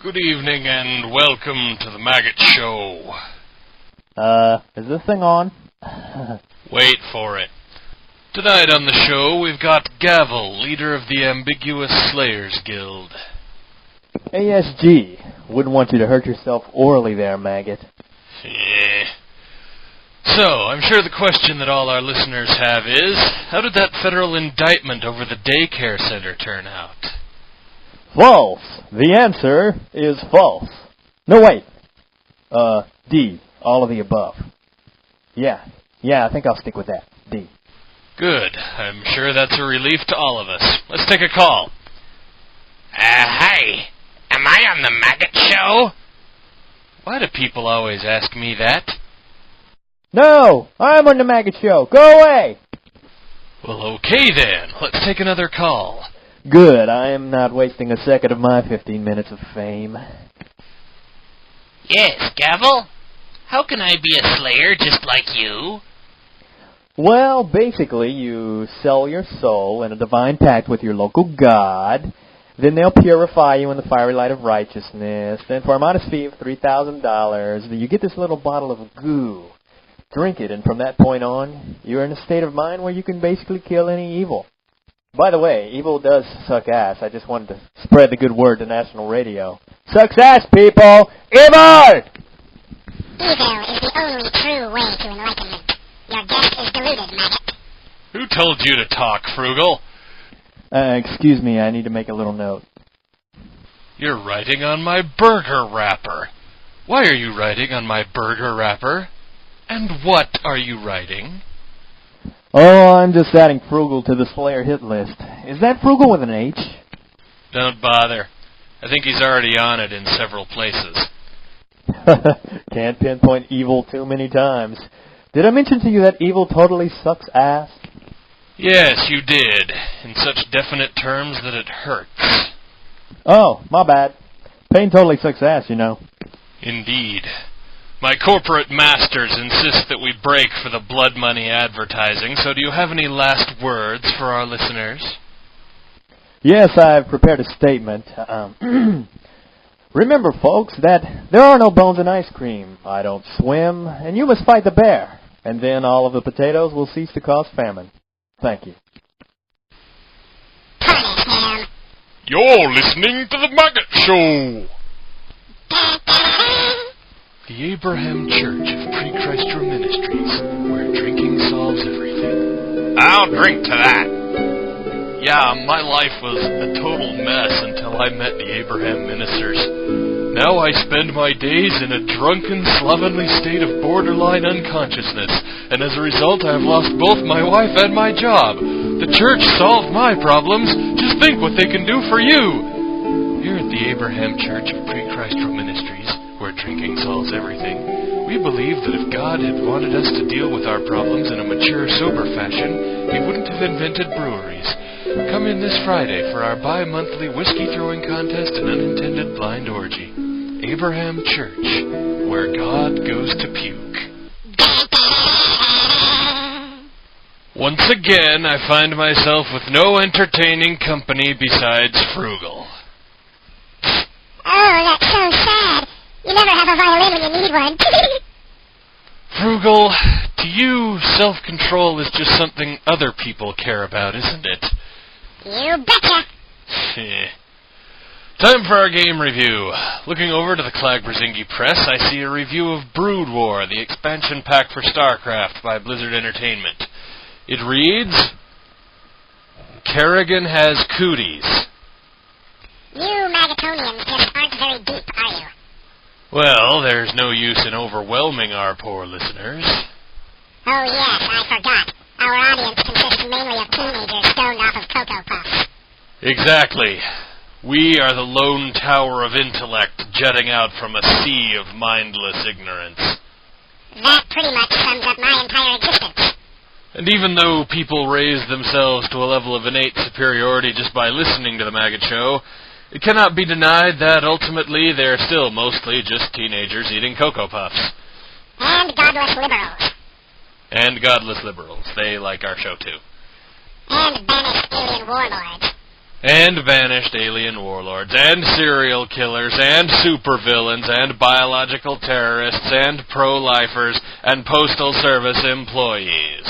Good evening and welcome to the Maggott Show. Is this thing on? Wait for it. Tonight on the show, we've got Gavel, leader of the Ambiguous Slayers Guild. ASG. Wouldn't want you to hurt yourself orally there, Maggot. Yeah. So, I'm sure the question that all our listeners have is, how did that federal indictment over the daycare center turn out? False. The answer is false. No, wait. D. All of the above. Yeah, I think I'll stick with that. D. Good. I'm sure that's a relief to all of us. Let's take a call. Hi. Am I on the Maggot Show? Why do people always ask me that? No! I'm on the Maggot Show. Go away! Well, okay then. Let's take another call. Good. I am not wasting a second of my 15 minutes of fame. Yes, Gavel? How can I be a slayer just like you? Well, basically, you sell your soul in a divine pact with your local god. Then they'll purify you in the fiery light of righteousness. Then for a modest fee of $3,000, you get this little bottle of goo. Drink it, and from that point on, you're in a state of mind where you can basically kill any evil. By the way, evil does suck ass. I just wanted to spread the good word to national radio. Sucks ass, people! Evil! Evil is the only true way to enlightenment. Your guest is deluded, Maggot. Who told you to talk, Frugal? Excuse me, I need to make a little note. You're writing on my burger wrapper. Why are you writing on my burger wrapper? And what are you writing? Oh, I'm just adding Frugal to the Slayer hit list. Is that Frugal with an H? Don't bother. I think he's already on it in several places. Can't pinpoint evil too many times. Did I mention to you that evil totally sucks ass? Yes, you did. In such definite terms that it hurts. Oh, my bad. Pain totally sucks ass, you know. Indeed. My corporate masters insist that we break for the blood money advertising, so do you have any last words for our listeners? Yes, I've prepared a statement. Remember, folks, that there are no bones in ice cream. I don't swim, and you must fight the bear. And then all of the potatoes will cease to cause famine. Thank you. Punish him. You're listening to the Maggott Show! The Abraham Church of Pre-Christ Ministries, where drinking solves everything. I'll drink to that. Yeah, my life was a total mess until I met the Abraham ministers. Now I spend my days in a drunken, slovenly state of borderline unconsciousness, and as a result I have lost both my wife and my job. The church solved my problems. Just think what they can do for you. Here at the Abraham Church of Pre-Christ Ministries, where drinking solves everything, we believe that if God had wanted us to deal with our problems in a mature, sober fashion, He wouldn't have invented breweries. Come in this Friday for our bi-monthly whiskey-throwing contest and unintended blind orgy. Abraham Church, where God goes to puke. Once again, I find myself with no entertaining company besides Frugal. Oh, that's so sad. You never have a violin when you need one. Frugal, to you, self-control is just something other people care about, isn't it? You betcha. Time for our game review. Looking over to the Clag-Brzezinski Press, I see a review of Brood War, the expansion pack for StarCraft by Blizzard Entertainment. It reads, Kerrigan has cooties. You Maggotonians just aren't very deep, are you? Well, there's no use in overwhelming our poor listeners. Oh yes, I forgot. Our audience consists mainly of teenagers stoned off of Cocoa Puffs. Exactly. We are the lone tower of intellect jutting out from a sea of mindless ignorance. That pretty much sums up my entire existence. And even though people raise themselves to a level of innate superiority just by listening to the Maggott Show, it cannot be denied that ultimately they're still mostly just teenagers eating Cocoa Puffs. And godless liberals. And godless liberals. They like our show too. And banished alien warlords. and banished alien warlords, and serial killers, and supervillains, and biological terrorists, and pro-lifers, and postal service employees.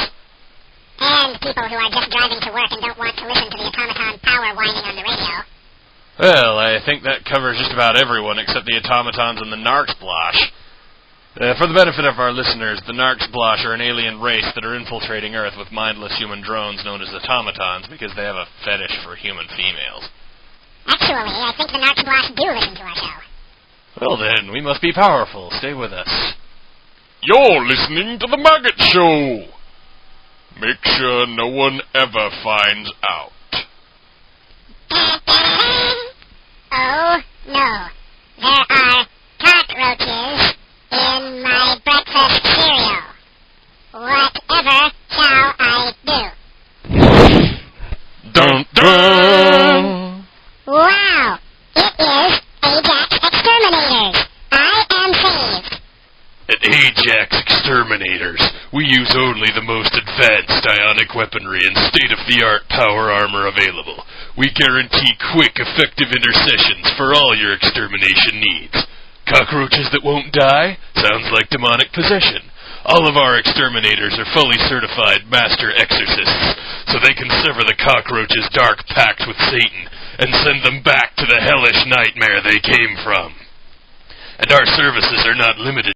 And people who are just driving to work and don't want to listen to the automaton power whining on the radio. Well, I think that covers just about everyone except the automatons and the Narksblosh. For the benefit of our listeners, the Narksblosh are an alien race that are infiltrating Earth with mindless human drones known as automatons because they have a fetish for human females. Actually, I think the Narksblosh do listen to our show. Well then, we must be powerful. Stay with us. You're listening to the Maggott Show. Make sure no one ever finds out. Oh, no. There are cockroaches in my breakfast cereal. Whatever shall I do? Dun dun! Wow! It is Ajax Exterminators. I am saved. At Ajax Exterminators, we use only the most advanced ionic weaponry and state-of-the-art power armor available. We guarantee quick, effective intercessions for all your extermination needs. Cockroaches that won't die? Sounds like demonic possession. All of our exterminators are fully certified master exorcists, so they can sever the cockroach's dark pact with Satan and send them back to the hellish nightmare they came from. And our services are not limited